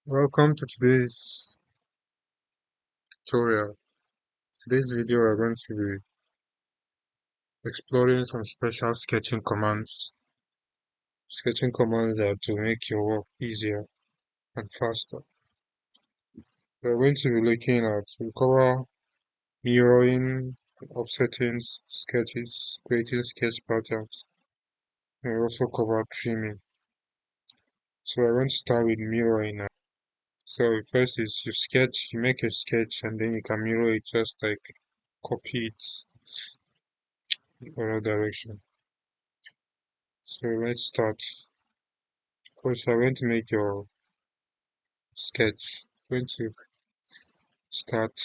Welcome to today's tutorial. Today's video we're going to be exploring some special sketching commands that to make your work easier and faster. We're going to be looking at we cover mirroring, offsetting sketches, creating sketch patterns, and we also cover trimming. So we're going to start with mirroring now. So first is you make a sketch and then you can mirror it just like copy it in other direction. So let's start. First, I'm going to make your sketch. I'm going to start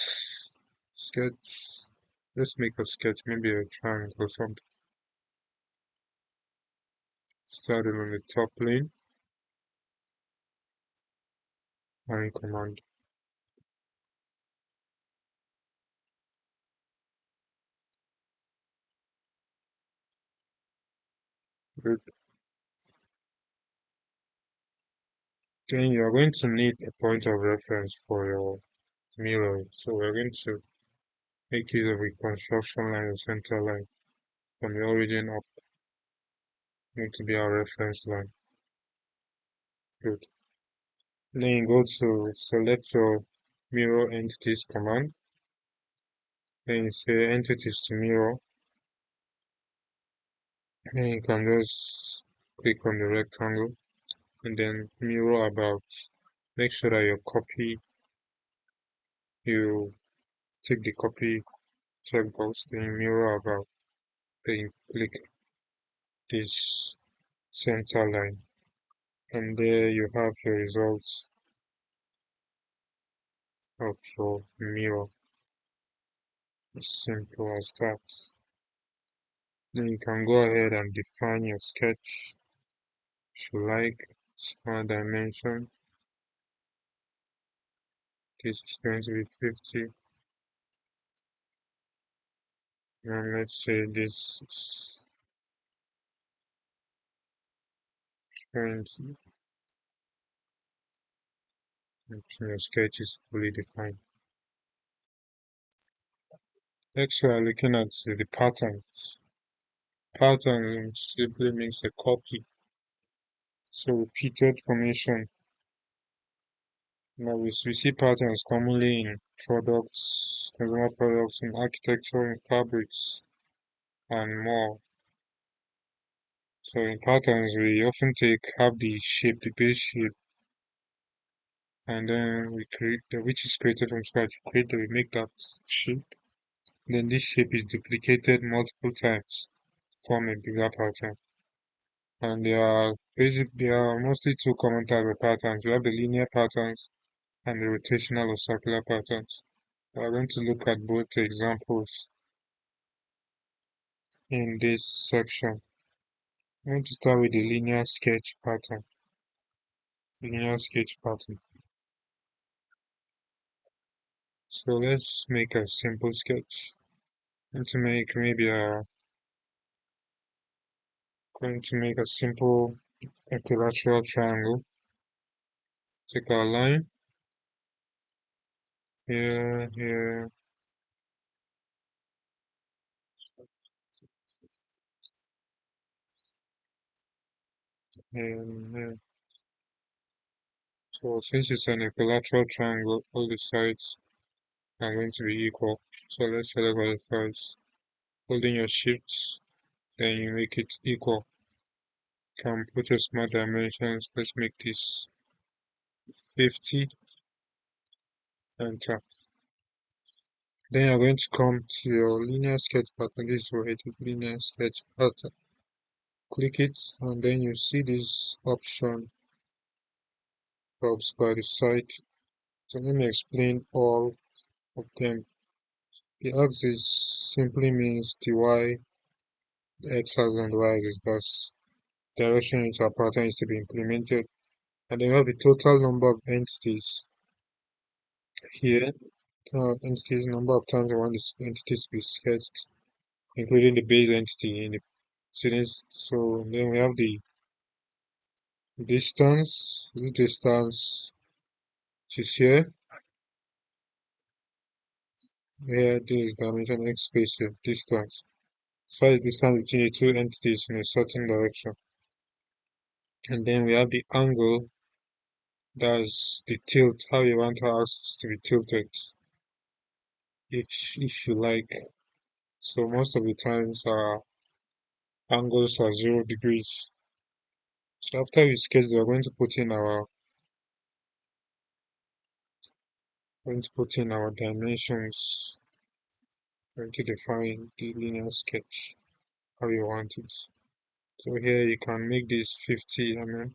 sketch. Let's make a sketch, maybe a triangle or something. Starting on the top plane, line command. Good. Then you are going to need a point of reference for your mirror. So we're going to make use of a construction line or center line from the origin up, going to be our reference line. Good. Then you go to select your mirror entities command. Then you say entities to mirror. Then you can just click on the rectangle and then mirror about. Make sure that you take the copy checkbox, then mirror about, then you click this center line. And there you have the results of your mirror. As simple as that. Then you can go ahead and define your sketch if you like. Small dimension. This is going to be 50. And let's say this is 20. Your sketch is fully defined. Next, we are looking at the patterns. Pattern simply means a copy. So repeated formation. Now we see patterns commonly in products, consumer products, in architecture, in fabrics, and more. So in patterns, we often have the shape, the base shape, and then we create which is created from scratch. We make that shape. Then this shape is duplicated multiple times, form a bigger pattern. And there are mostly two common types of patterns. We have the linear patterns and the rotational or circular patterns. We are going to look at both examples in this section. I'm going to start with the linear sketch pattern. Linear sketch pattern. So let's make a simple sketch. I'm going to make a simple equilateral triangle. Take our line here, here, and here. So since it's an equilateral triangle, all the sides are going to be equal. So let's select all the sides. Holding your shift, then you make it equal. Can put your small dimensions. Let's make this 50. Enter. Then you're going to come to your linear sketch pattern. This is your linear sketch pattern. Click it, and then you see this option pops by the side. So let me explain all of them. The axis simply means the y, the x-axis and the y-axis. That's direction into a pattern is to be implemented. And then we have the total number of entities here. Entities, number of times I want this entities to be sketched, including the base entity in the series. So then we have the distance. The distance which is here. Here, this is dimension x space of distance. Find the distance between the two entities in a certain direction. And then we have the angle, that's the tilt, how you want our axis to be tilted, if you like. So most of the times our angles are 0 degrees. So after we sketch, we're going to put in our dimensions, going to define the linear sketch how you want it. So here you can make this 50 mm.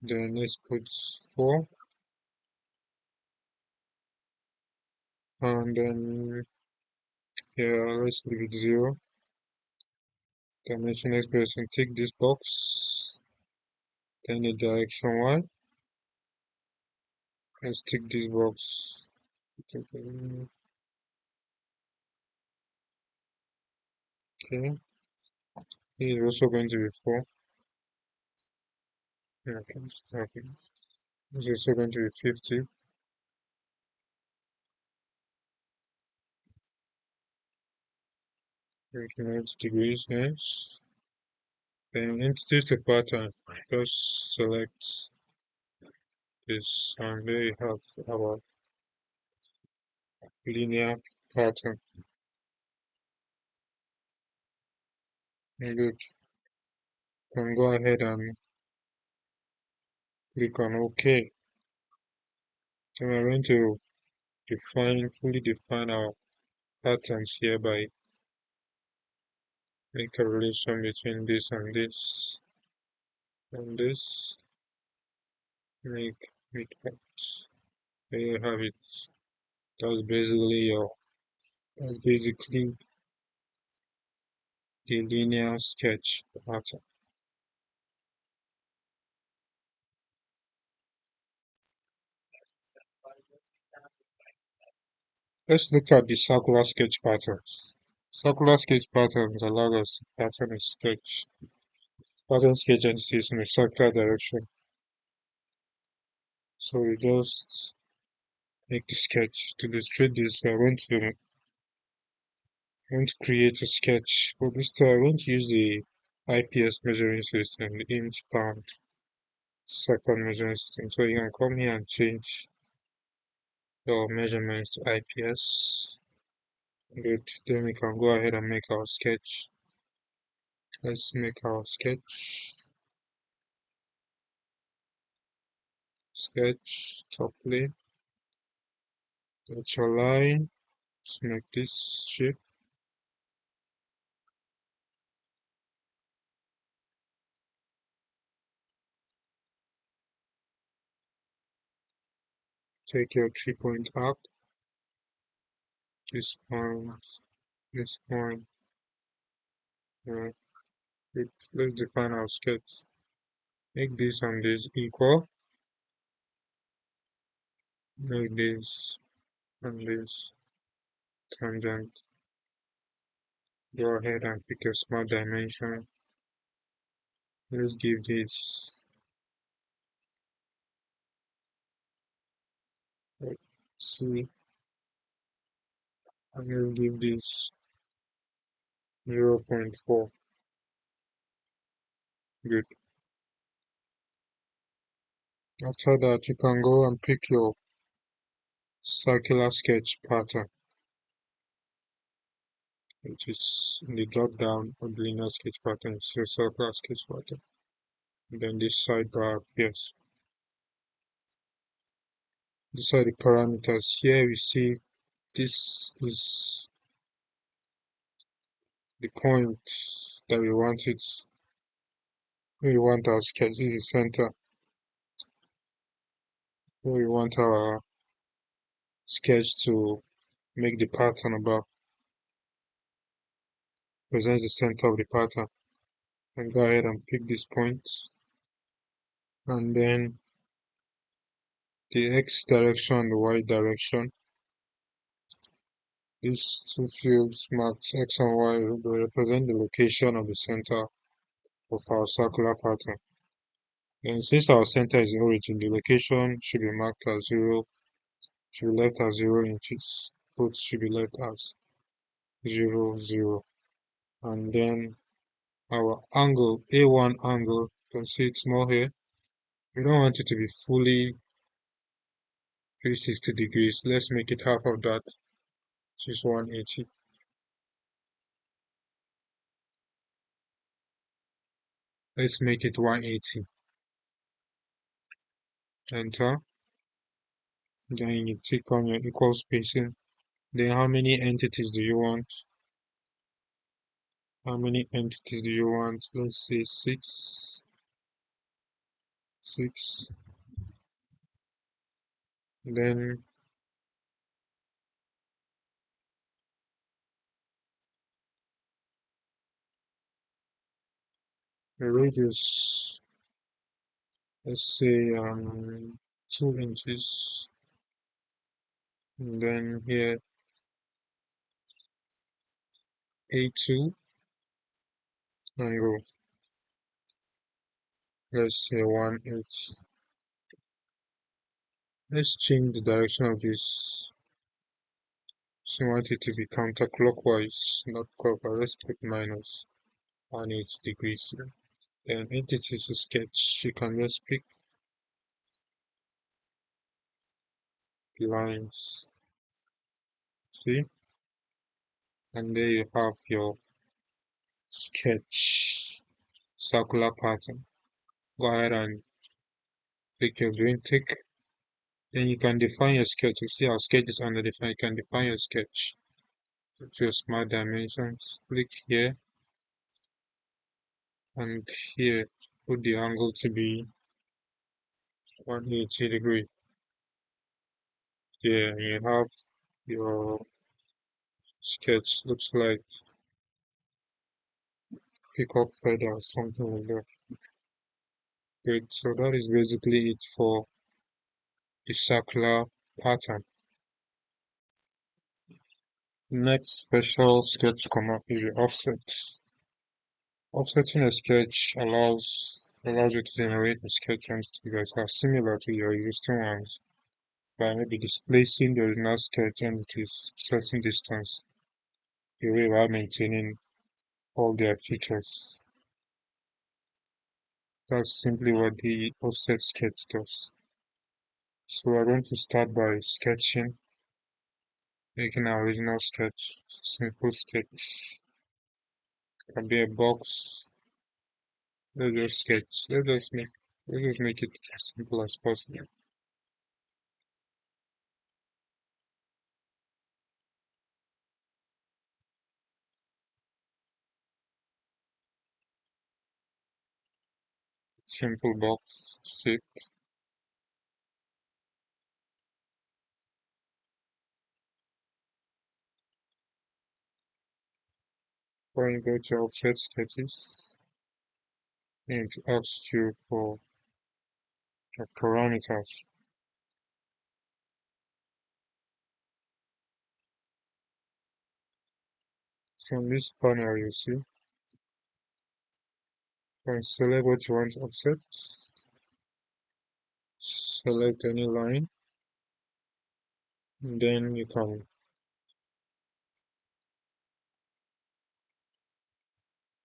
Then let's put 4, and then here let's leave it 0. Dimension x person, take this box, then the direction y. Let's take this box. Okay, here is also going to be 4. Okay, okay. This is also going to be 50. Okay, 90 degrees, yes. Then introduce the pattern. Just select this, and there you have our linear pattern. Good. Can go ahead and click on OK. Then we're going to fully define our patterns here by make a relation between this and this and this. Make midpoints. There you have it. That's basically your that's basically the linear sketch pattern. Let's look at the circular sketch patterns. Circular sketch patterns allow us to pattern sketch entities in a circular direction. So we just make the sketch. To illustrate this, we're going to create a sketch. But this time, I'm going to use the IPS measuring system, the inch pound second measuring system. So you can come here and change your measurements to IPS. Good. Then we can go ahead and make our sketch. Let's make our sketch. Sketch top plane. Touch a line. Let's make this shape. Take your 3-point arc. This point, this point. Yeah. Let's define our sketch. Make this and this equal. Make this and this tangent. Go ahead and pick a small dimension. Let's give this, let's see, I'm going to give this 0.4. Good. After that, you can go and pick your circular sketch pattern, which is in the drop down of the linear sketch pattern. It's your circular sketch pattern. And then this sidebar appears. These are the parameters. Here we see this is the point that we want it. We want our sketch. This is the center. We want our sketch to make the pattern about. Presents the center of the pattern. And go ahead and pick this point. And then the x direction and the y direction. These two fields marked x and y will represent the location of the center of our circular pattern. And since our center is the origin, the location should be marked as 0, should be left as 0 inches. Both should be left as 0, 0. And then our angle, A1 angle, you can see it's more here. We don't want it to be fully 360 degrees. Let's make it half of that, which is 180. Let's make it 180. Enter. Then you click on your equal spacing. Then how many entities do you want? How many entities do you want? Let's say 6. 6. Then the radius, let's say 2 inches. And then here A2 angle, let's say 1 inch. Let's change the direction of this. So I want it to be counterclockwise, not clockwise. Let's put minus 180 degrees here. Then entities to sketch, you can just pick lines. See? And there you have your sketch circular pattern. Go ahead and click your green tick. Then you can define your sketch. You see our sketch is under define. You can define your sketch. Put your smart dimensions. Click here and here. Put the angle to be 180 degree. Yeah, you have your sketch. Looks like peacock feather or something like that. Great. So that is basically it for the circular pattern. Next special sketch command is the offset. Offsetting a sketch allows you to generate a sketch entity that are similar to your existing ones by maybe displacing the original sketch entities certain distance away while maintaining all their features. That's simply what the offset sketch does. So we're going to start by sketching, making our original sketch, simple sketch. It can be a box. Let's just sketch. Let's just make it as simple as possible. Simple box shape. When you go to offset sketches, and it asks you for the parameters. So in this panel you see, you can select what you want to offset, select any line, and then you can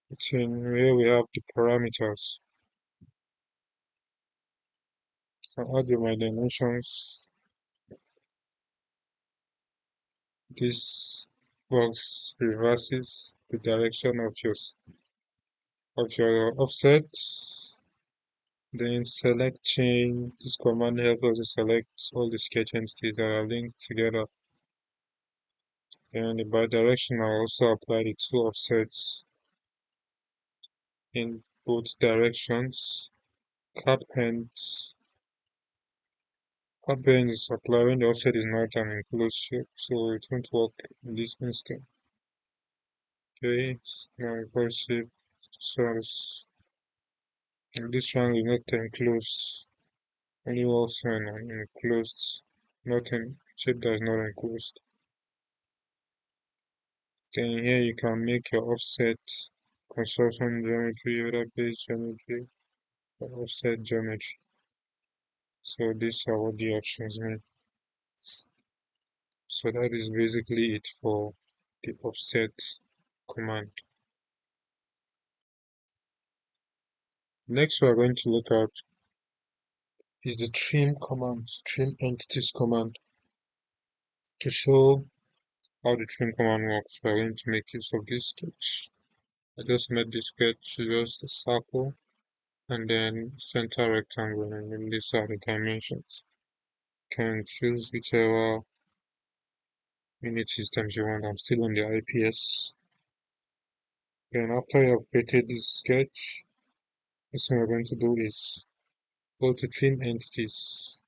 put in where we have the parameters. So add my dimensions. This box reverses the direction of your offset. Then select chain. This command helps us to select all the sketch entities that are linked together. And the bidirectional also apply the two offsets in both directions. Cap end. Cap end is applied when the offset is not an enclosed shape, so it won't work in this instance. Okay, now enclosed shape. So this one is not enclosed. Only works when enclosed, not in shape that is not enclosed. Then here you can make your offset construction geometry, other base geometry. offset geometry. So these are what the options mean. So that is basically it for the offset command. Next we are going to look at is the trim command, trim entities command. To show how the trim command works, we are going to make use of this sketch. I just made this sketch just a circle and then center rectangle, and then these are the dimensions. You can choose whichever unit systems you want. I'm still on the IPS. Then after you have created this sketch, first thing we're going to do is go to trim entities.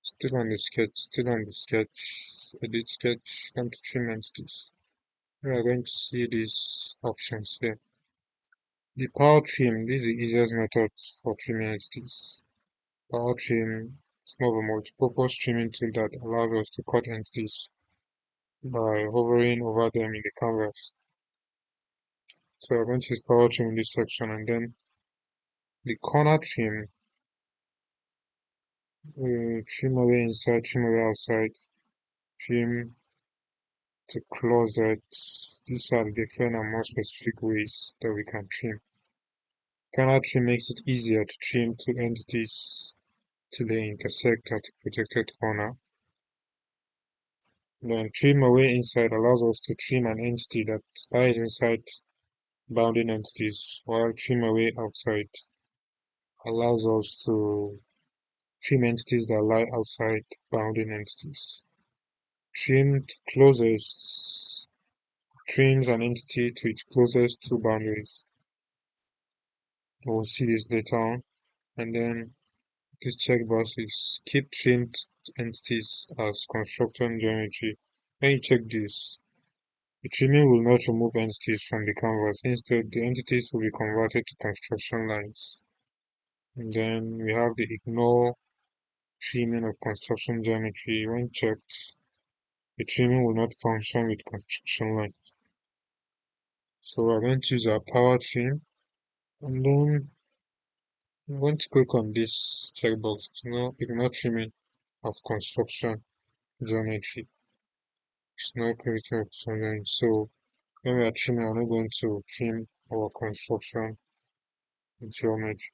Still on the sketch, edit sketch, come to trim entities. We are going to see these options here. The power trim, this is the easiest method for trimming entities. Power trim is more of a multi-purpose trimming tool that allows us to cut entities by hovering over them in the canvas. So I'm going to use power trim in this section, and then the corner trim, trim away inside, trim away outside, trim to closet. These are the different and more specific ways that we can trim. Corner trim makes it easier to trim two entities till they intersect at a protected corner. Then trim away inside allows us to trim an entity that lies inside bounding entities, while trim away outside allows us to trim entities that lie outside bounding entities. Trim to closest trims an entity to its closest two boundaries. We'll see this later on. And then this checkbox is keep trimmed entities as construction geometry. When you check this, the trimming will not remove entities from the canvas. Instead, the entities will be converted to construction lines. And then we have the ignore trimming of construction geometry. When checked, the trimming will not function with construction lines. So we're going to use our power trim, and then I'm going to click on this checkbox to know ignore trimming of construction geometry. It's not creating of construction. So when we are trimming, I'm not going to trim our construction geometry.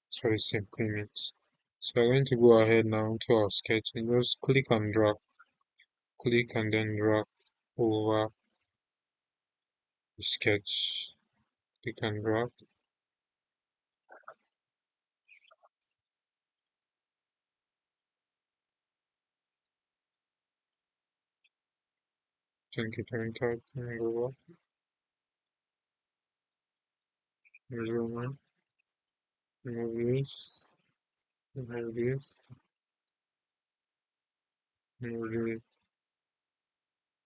That's what it simply means. So we're going to go ahead now into our sketch and just click and drag. Click and then drag over the sketch. Click and drag. Thank you, turn type and go up. Measurement. Remove this. Remove this. Remove this.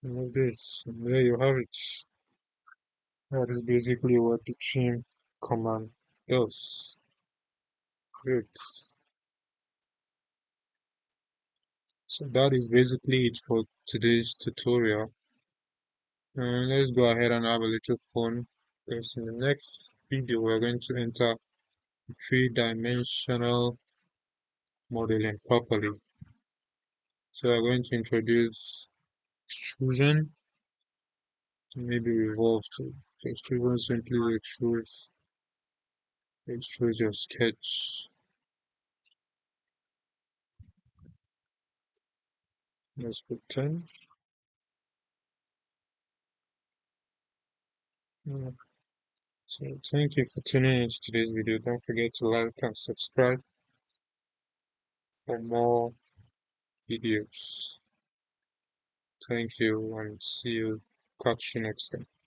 Remove this. And there you have it. That is basically what the trim command does. Good. So that is basically it for today's tutorial. And let's go ahead and have a little fun. Because in the next video, we're going to enter three-dimensional modeling properly. So we're going to introduce extrusion, maybe revolve too. So extrusion simply extrudes your sketch. Let's put 10. Yeah. So thank you for tuning in to today's video. Don't forget to like and subscribe for more videos. Thank you and see you. Catch you next time.